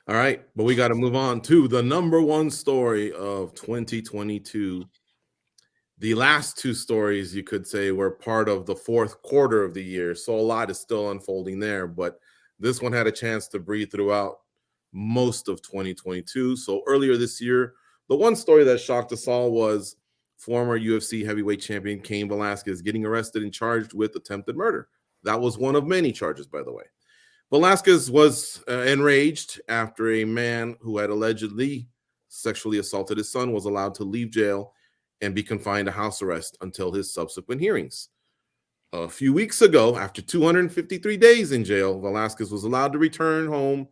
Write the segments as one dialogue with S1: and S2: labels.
S1: All right, but we got to move on to the number one story of 2022. The last two stories, you could say, were part of the fourth quarter of the year. So a lot is still unfolding there, but this one had a chance to breathe throughout most of 2022. So earlier this year, the one story that shocked us all was former UFC heavyweight champion Cain Velasquez getting arrested and charged with attempted murder. That was one of many charges, by the way. Velasquez was enraged after a man who had allegedly sexually assaulted his son was allowed to leave jail and be confined to house arrest until his subsequent hearings. A few weeks ago, after 253 days in jail, Velasquez was allowed to return home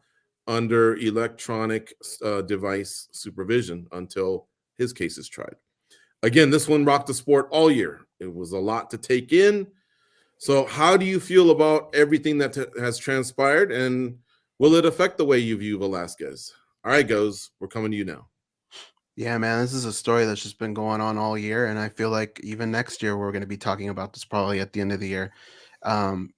S1: under electronic device supervision until his case is tried. Again, this one rocked the sport all year. It was a lot to take in. So, how do you feel about everything that has transpired, and will it affect the way you view Velasquez? All right, Goes, we're coming to you now.
S2: Yeah, man, this is a story that's just been going on all year, and I feel like even next year we're going to be talking about this probably at the end of the year.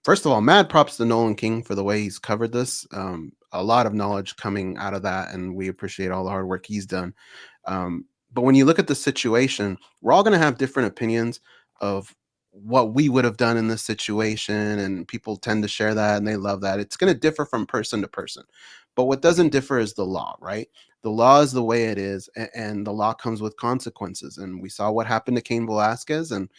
S2: First of all, mad props to Nolan King for the way he's covered this. A lot of knowledge coming out of that, and we appreciate all the hard work he's done. But when you look at the situation, we're all going to have different opinions of what we would have done in this situation, and people tend to share that and they love that. It's going to differ from person to person. But what doesn't differ is the law, right? The law is the way it is, and the law comes with consequences. And we saw what happened to Cain Velasquez. And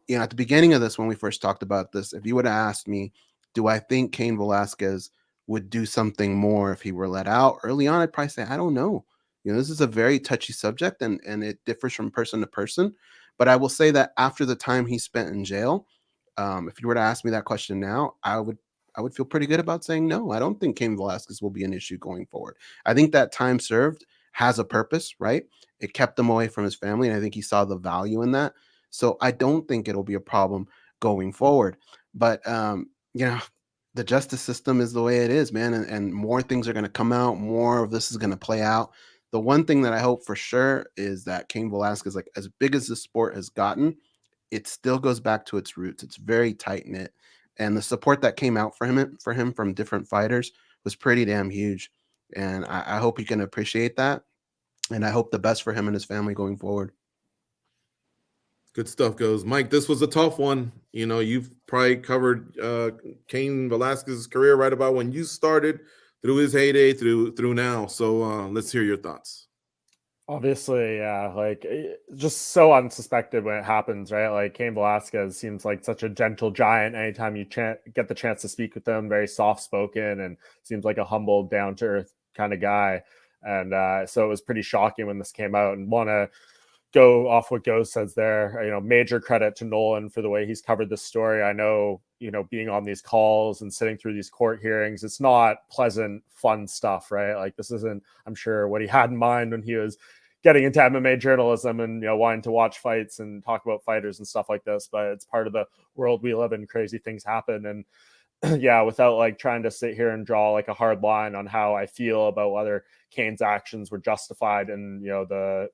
S2: at the beginning of this, when we first talked about this, if you would have asked me, do I think Cain Velasquez would do something more if he were let out early on, I'd probably say, I don't know. This is a very touchy subject, and it differs from person to person. But I will say that after the time he spent in jail, if you were to ask me that question now, I would feel pretty good about saying no. I don't think Cain Velasquez will be an issue going forward. I think that time served has a purpose, right? It kept him away from his family, and I think he saw the value in that. So I don't think it'll be a problem going forward. But the justice system is the way it is, man, and more things are going to come out. More of this is going to play out. The one thing that I hope for sure is that Cain Velasquez, like as big as the sport has gotten, it still goes back to its roots. It's very tight knit, and the support that came out for him from different fighters was pretty damn huge. And I hope he can appreciate that, and I hope the best for him and his family going forward.
S1: Good stuff, Goes. Mike, this was a tough one. You've probably covered Cain Velasquez's career right about when you started, through his heyday, through now. So let's hear your thoughts.
S3: Obviously, yeah, like just so unsuspected when it happens, right? Like Cain Velasquez seems like such a gentle giant. Anytime you get the chance to speak with him, very soft spoken, and seems like a humble, down to earth kind of guy. And so it was pretty shocking when this came out. And want to go off what Go says there. Major credit to Nolan for the way he's covered this story. I know, being on these calls and sitting through these court hearings, it's not pleasant, fun stuff, right? Like this isn't, I'm sure, what he had in mind when he was getting into MMA journalism and wanting to watch fights and talk about fighters and stuff like this. But it's part of the world we live in. Crazy things happen, and yeah, without like trying to sit here and draw like a hard line on how I feel about whether Cain's actions were justified in the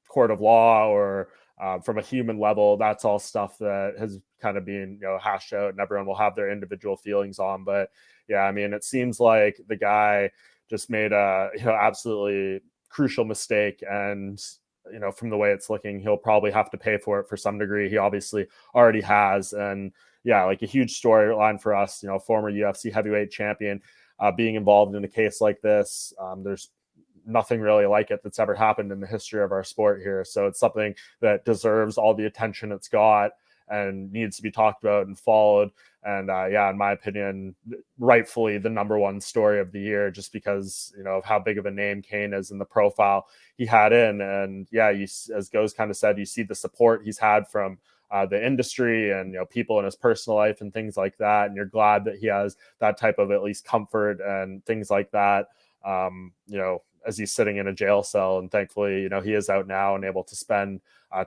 S3: court of law or from a human level, that's all stuff that has kind of been hashed out, and everyone will have their individual feelings on. But yeah, I mean, it seems like the guy just made a absolutely crucial mistake, and from the way it's looking, he'll probably have to pay for it for some degree. He obviously already has. And yeah, like a huge storyline for us, former UFC heavyweight champion being involved in a case like this. There's nothing really like it that's ever happened in the history of our sport here. So it's something that deserves all the attention it's got and needs to be talked about and followed. And yeah, in my opinion, rightfully the number one story of the year, just because, of how big of a name Cain is in the profile he had in. And yeah, as Goes kind of said, you see the support he's had from the industry and, people in his personal life and things like that. And you're glad that he has that type of at least comfort and things like that. As he's sitting in a jail cell, and thankfully, he is out now and able to spend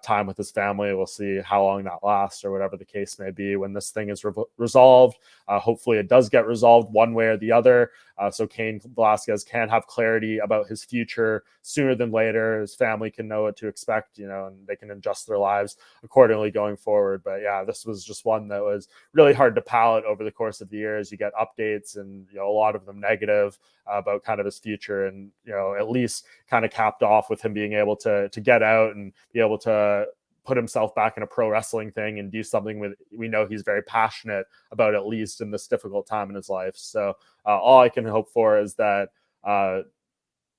S3: time with his family. We'll see how long that lasts or whatever the case may be when this thing is resolved. Hopefully it does get resolved one way or the other. So Cain Velasquez can have clarity about his future sooner than later. His family can know what to expect, and they can adjust their lives accordingly going forward. But yeah, this was just one that was really hard to palate over the course of the years. You get updates and, a lot of them negative about kind of his future. and at least kind of capped off with him being able to get out and be able to put himself back in a pro wrestling thing and do something we know he's very passionate about, at least in this difficult time in his life. So all I can hope for is that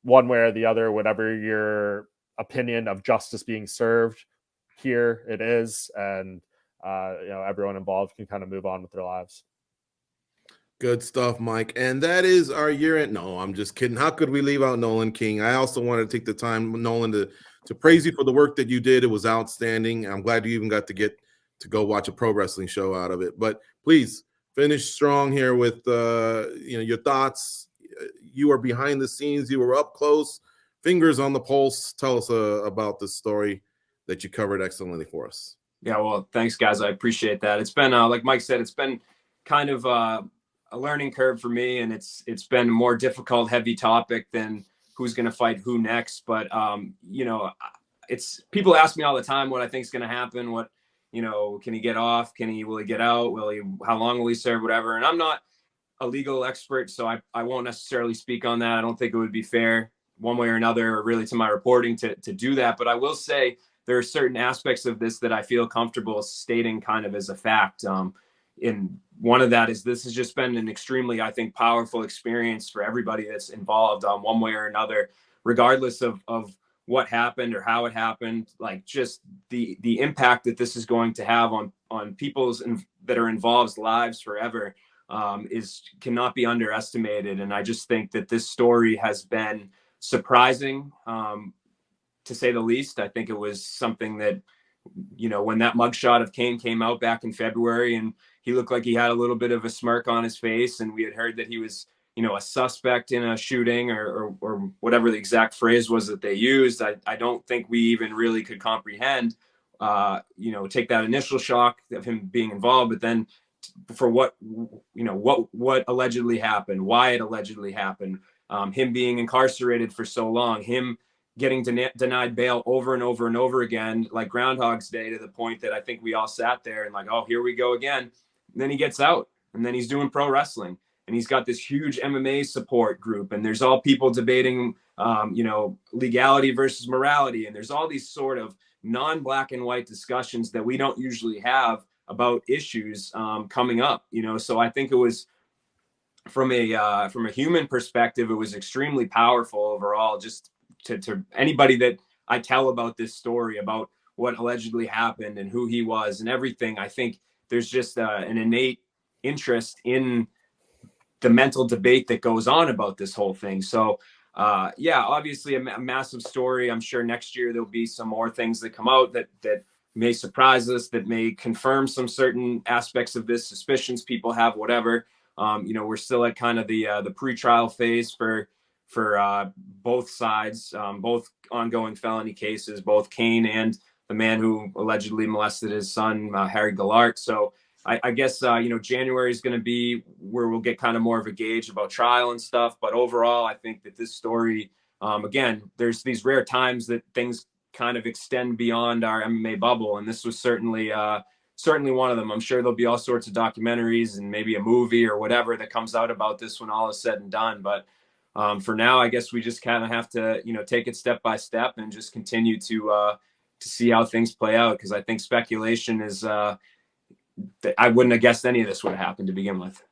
S3: one way or the other, whatever your opinion of justice being served, here it is, and everyone involved can kind of move on with their lives.
S1: Good stuff, Mike. And that is our year end. No, I'm just kidding. How could we leave out Nolan King? I also want to take the time, Nolan, to praise you for the work that you did. It was outstanding. I'm glad you even got to go watch a pro wrestling show out of it. But please finish strong here with your thoughts. You were behind the scenes. You were up close, fingers on the pulse. Tell us about this story that you covered excellently for us.
S4: Yeah, well, thanks, guys. I appreciate that. It's been, like Mike said, it's been kind of a learning curve for me, and it's been a more difficult, heavy topic than who's going to fight who next. But it's people ask me all the time what I think is going to happen. What can he get off? Will he get out? How long will he serve? Whatever. And I'm not a legal expert, so I won't necessarily speak on that. I don't think it would be fair one way or another, or really to my reporting to do that. But I will say there are certain aspects of this that I feel comfortable stating kind of as a fact. And one of that is this has just been an extremely, I think, powerful experience for everybody that's involved one way or another, regardless of what happened or how it happened. Like, just the impact that this is going to have on people's that are involved's lives forever cannot be underestimated. And I just think that this story has been surprising, to say the least. I think it was something that, when that mugshot of Cain came out back in February, and he looked like he had a little bit of a smirk on his face, and we had heard that he was, a suspect in a shooting or whatever the exact phrase was that they used. I don't think we even really could comprehend, take that initial shock of him being involved, but then for what allegedly happened, why it allegedly happened, him being incarcerated for so long, him getting denied bail over and over and over again, like Groundhog's Day, to the point that I think we all sat there and like, oh, here we go again. And then he gets out, and then he's doing pro wrestling, and he's got this huge MMA support group, and there's all people debating, legality versus morality. And there's all these sort of non-black and white discussions that we don't usually have about issues coming up, So I think it was, from a human perspective, it was extremely powerful overall, just to anybody that I tell about this story, about what allegedly happened and who he was and everything. I think there's just an innate interest in the mental debate that goes on about this whole thing. So obviously a massive story. I'm sure next year there'll be some more things that come out that may surprise us, that may confirm some certain aspects of this, suspicions people have, whatever. We're still at kind of the pre-trial phase for both sides, both ongoing felony cases, both Cain and the man who allegedly molested his son, Harry Gillart. So I guess, January is going to be where we'll get kind of more of a gauge about trial and stuff. But overall, I think that this story, again, there's these rare times that things kind of extend beyond our MMA bubble. And this was certainly one of them. I'm sure there'll be all sorts of documentaries and maybe a movie or whatever that comes out about this when all is said and done. But for now, I guess we just kind of have to, take it step by step and just continue to see how things play out. Because I think speculation is, I wouldn't have guessed any of this would have happened to begin with.